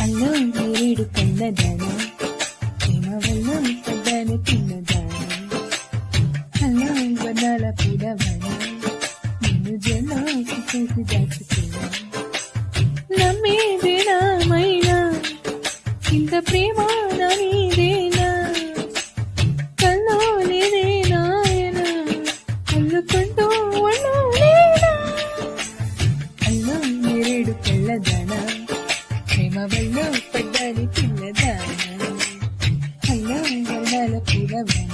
అల్లో నేరేడు కన్నదాన ప్రేమ వల్ల పడ్డాను చిన్నదాన అల్లో వనాల పూడవన నిన్ను జనాకి చేసి దాచుకున్నా నమ్మేదేనామైనా ఇంత ప్రేమ నీదేనా కల్లో లేదే నాయన అల్లుకుంటూ ఉండలేనా అల్లో నేరేడు కళ్ళదాన ప్రేమ వల్ల పడ్డాను చిన్నదాన అల్లో వనాల పూడవన